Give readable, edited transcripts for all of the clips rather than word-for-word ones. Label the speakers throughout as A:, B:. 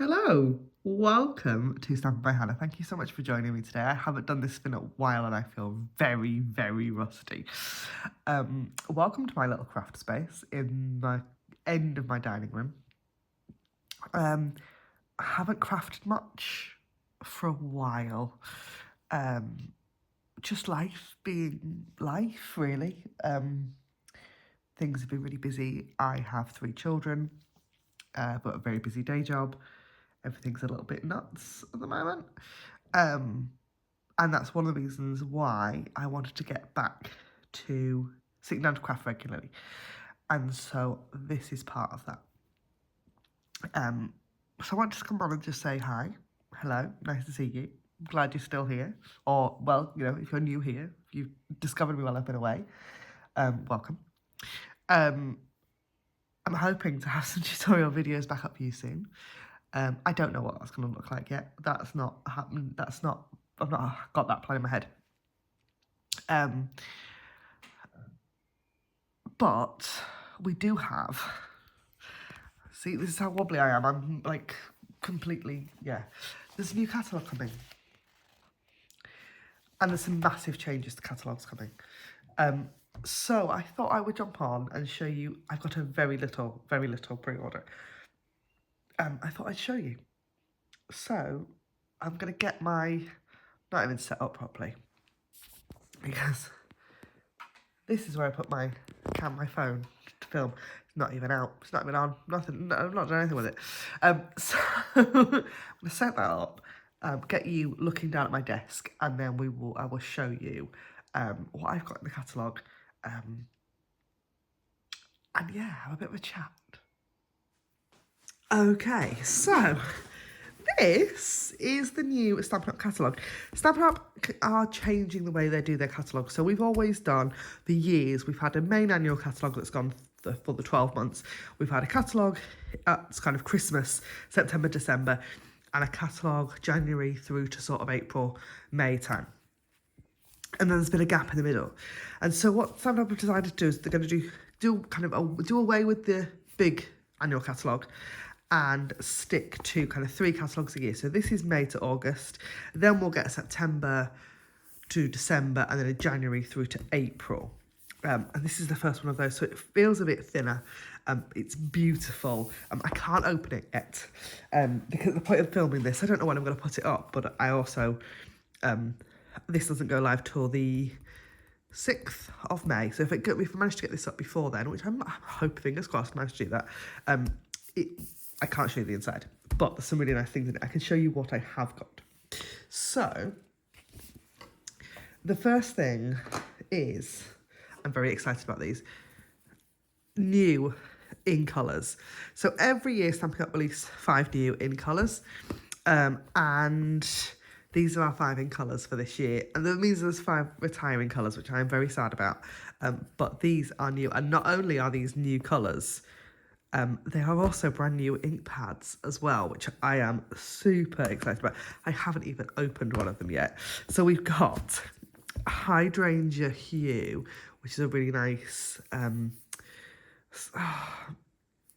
A: Hello, welcome to Stampin by Hannah. Thank you so much for joining me today. I haven't done this in a while and I feel very, very rusty. Welcome to my little craft space in the end of my dining room. I haven't crafted much for a while. Just life being life, really. Things have been really busy. I have 3 children, but a very busy day job. Everything's a little bit nuts at the moment. And that's one of the reasons why I wanted to get back to sitting down to craft regularly. And so this is part of that. So I want to come on and just say hi. Hello, nice to see you. Glad you're still here. Or, well, you know, if you're new here, if you've discovered me while I've been away, welcome. I'm hoping to have some tutorial videos back up for you soon. I don't know what that's going to look like yet. That's not happened. I've not got that plan in my head. But we do have, see, this is how wobbly I am. I'm like completely, yeah. There's a new catalogue coming. And there's some massive changes to catalogues coming. So I thought I would jump on and show you. I've got a very little pre-order. I thought I'd show you. So I'm going to get my, not even set up properly, because this is where I put my phone to film. It's not even out. It's not even on. Nothing. No, I've not done anything with it. So I'm going to set that up, get you looking down at my desk, and then I will show you what I've got in the catalogue. And yeah, have a bit of a chat. Okay, so this is the new Stampin' Up! Catalogue. Stampin' Up! Are changing the way they do their catalogue. So we've always done, for years, we've had a main annual catalogue that's gone for the 12 months. We've had a catalogue at kind of Christmas, September, December, and a catalogue January through to sort of April, May time. And then there's been a gap in the middle. And so what Stampin' Up! Have decided to do is they're going to do away with the big annual catalogue and stick to kind of 3 catalogues a year. So this is May to August, then we'll get a September to December, and then a January through to April. And this is the first one of those, so it feels a bit thinner. It's beautiful. I can't open it yet, because at the point of filming this, I don't know when I'm going to put it up, but I also, this doesn't go live till the 6th of May. So if I manage to get this up before then, which I'm hoping, fingers crossed, manage to do that, I can't show you the inside, but there's some really nice things in it. I can show you what I have got. So, the first thing is, I'm very excited about these, new in colours. So every year Stampin' Up! Release 5 new in colours, and these are our 5 in colours for this year. And that means there's 5 retiring colours, which I am very sad about. But these are new, and not only are these new colours, they are also brand new ink pads as well, which I am super excited about. I haven't even opened one of them yet. So we've got Hydrangea Hue, which is a really nice,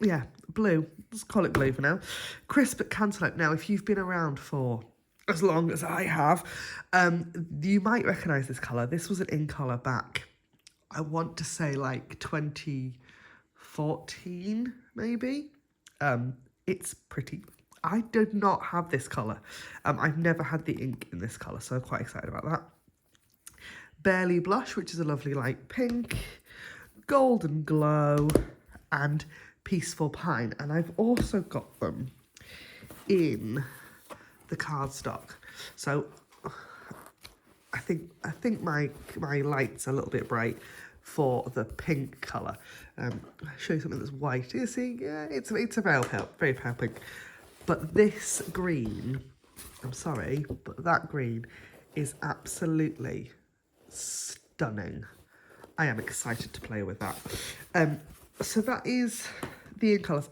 A: yeah, blue. Let's call it blue for now. Crisp Cantaloupe. Now, if you've been around for as long as I have, you might recognise this colour. This was an in colour back, I want to say like 2014, maybe. It's pretty. I did not have this colour. I've never had the ink in this colour, so I'm quite excited about that. Barely Blush, which is a lovely light pink. Golden Glow and Peaceful Pine. And I've also got them in the cardstock. So I think my light's a little bit bright for the pink colour. I'll show you something that's white. You see, yeah, it's a very pale pink. But this green, I'm sorry, but that green is absolutely stunning. I am excited to play with that. So that is the ink colours.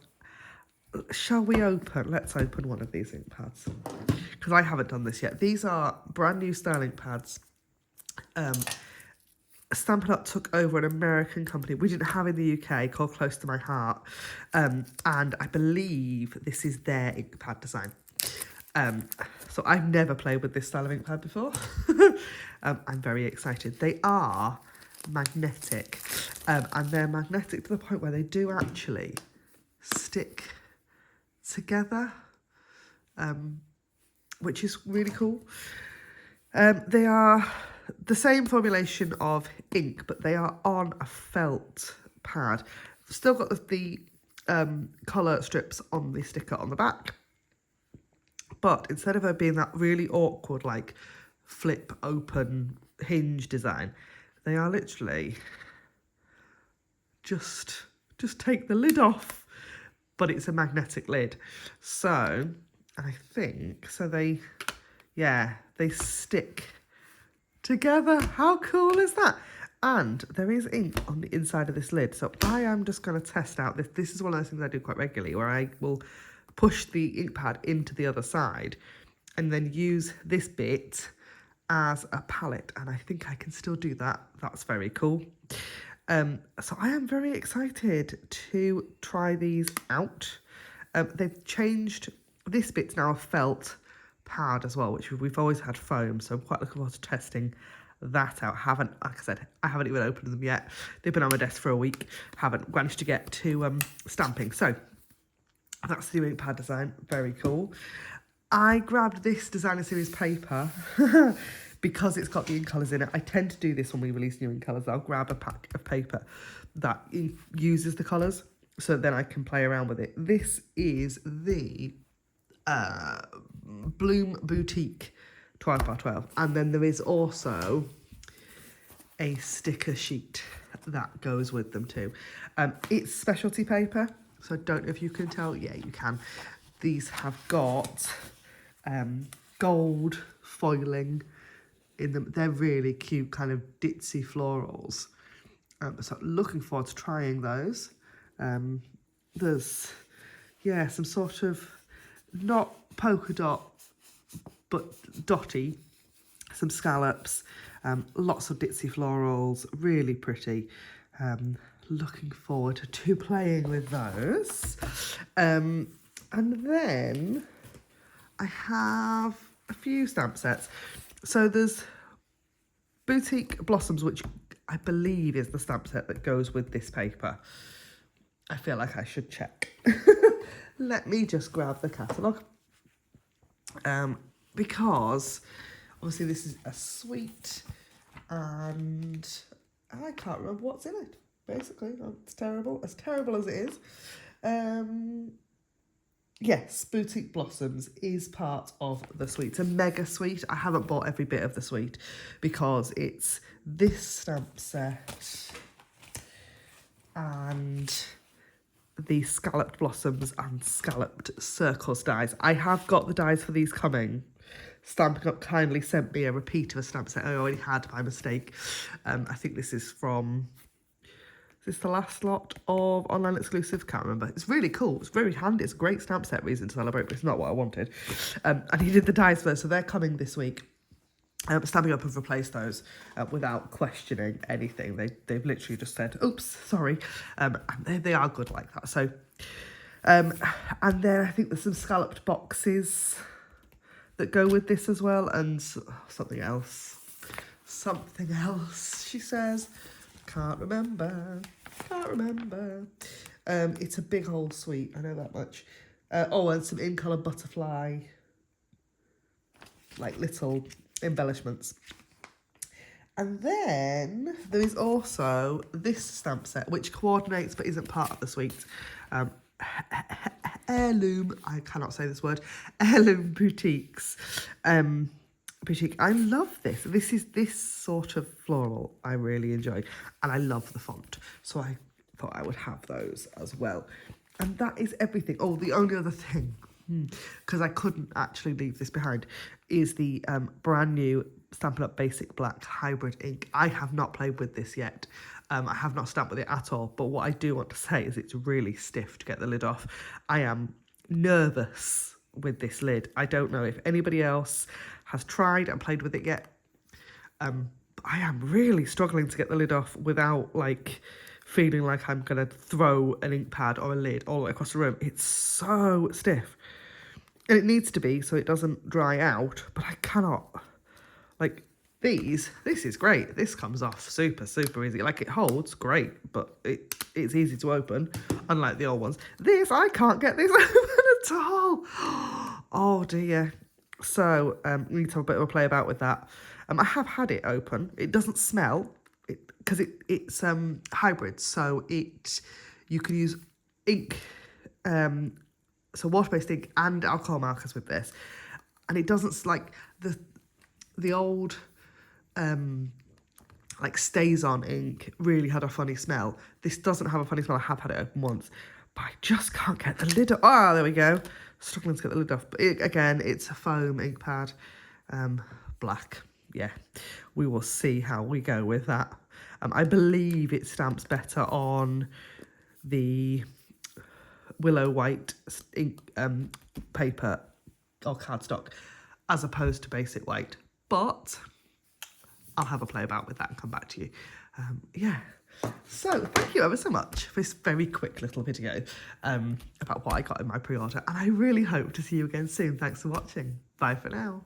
A: Shall we open? Let's open one of these ink pads, because I haven't done this yet. These are brand new style ink pads. Stampin' Up took over an American company we didn't have in the UK called Close to My Heart, and I believe this is their ink pad design. So I've never played with this style of ink pad before. I'm very excited. They are magnetic, and they're magnetic to the point where they do actually stick together, which is really cool. They are the same formulation of ink, but they are on a felt pad. Still got the colour strips on the sticker on the back, but instead of it being that really awkward, like, flip open hinge design, they are literally just take the lid off, but it's a magnetic lid. So I think, so they stick together. How cool is that? And there is ink on the inside of this lid, so I am just going to test out this. This is one of those things I do quite regularly, where I will push the ink pad into the other side and then use this bit as a palette, and I think I can still do that. That's very cool. So I am very excited to try these out. They've changed, this bit's now a felt pad as well, which we've always had foam, so I'm quite looking forward to testing that out. Like I said, I haven't even opened them yet. They've been on my desk for a week. Haven't managed to get to stamping. So that's the new ink pad design. Very cool. I grabbed this designer series paper because it's got the ink colours in it. I tend to do this when we release new ink colours. I'll grab a pack of paper that uses the colours, so then I can play around with it. This is the Bloom Boutique 12x12, and then there is also a sticker sheet that goes with them too. It's specialty paper, so I don't know if you can tell. Yeah, you can. These have got gold foiling in them. They're really cute, kind of ditzy florals. So looking forward to trying those. There's, yeah, some sort of, not polka dot, but dotty, some scallops, lots of ditzy florals, really pretty. Looking forward to playing with those. And then I have a few stamp sets. So there's Boutique Blossoms, which I believe is the stamp set that goes with this paper. I feel like I should check. Let me just grab the catalogue. Because obviously this is a suite and I can't remember what's in it, basically. It's terrible, as it is. Yes, Boutique Blossoms is part of the suite. It's a mega suite. I haven't bought every bit of the suite because it's this stamp set and the scalloped blossoms and scalloped circles dies. I have got the dies for these coming. Stampin' Up kindly sent me a repeat of a stamp set I already had by mistake. I think this is from... Is this the last lot of online exclusive? Can't remember. It's really cool. It's very handy. It's a great stamp set reason to celebrate, but it's not what I wanted. I needed the dies first, so they're coming this week. Stampin' Up have replaced those without questioning anything. They've literally just said, oops, sorry. And they are good like that. So, and then I think there's some scalloped boxes that go with this as well, and something else. Something else, she says. Can't remember. It's a big old suite, I know that much. Oh, and some in-colour butterfly, like little embellishments. And then there is also this stamp set, which coordinates but isn't part of the suite. Heirloom, I cannot say this word, Heirloom Boutiques. Boutique. I love this. This is this sort of floral I really enjoy, and I love the font, so I thought I would have those as well. And that is everything. Oh, the only other thing, because I couldn't actually leave this behind, is the brand new Stampin' Up Basic Black Hybrid ink. I have not played with this yet. I have not stamped with it at all, but what I do want to say is it's really stiff to get the lid off. I am nervous with this lid. I don't know if anybody else has tried and played with it yet, I am really struggling to get the lid off without like feeling like I'm gonna throw an ink pad or a lid all the way across the room. It's so stiff. And it needs to be so it doesn't dry out, but I cannot. Like this is great. This comes off super, super easy. Like it holds great, but it's easy to open, unlike the old ones. This, I can't get this open at all. Oh dear. So we need to have a bit of a play about with that. I have had it open. It doesn't smell because it's hybrid, so you can use ink, so water-based ink and alcohol markers with this, and it doesn't like the old like stays on ink really had a funny smell. This doesn't have a funny smell. I have had it open once, but I just can't get the lid off. Oh, there we go. Struggling to get the lid off. But again, it's a foam ink pad, black. Yeah, we will see how we go with that. I believe it stamps better on the willow white ink paper or cardstock as opposed to basic white, but I'll have a play about with that and come back to you. Yeah, so thank you ever so much for this very quick little video about what I got in my pre-order, and I really hope to see you again soon. Thanks for watching. Bye for now.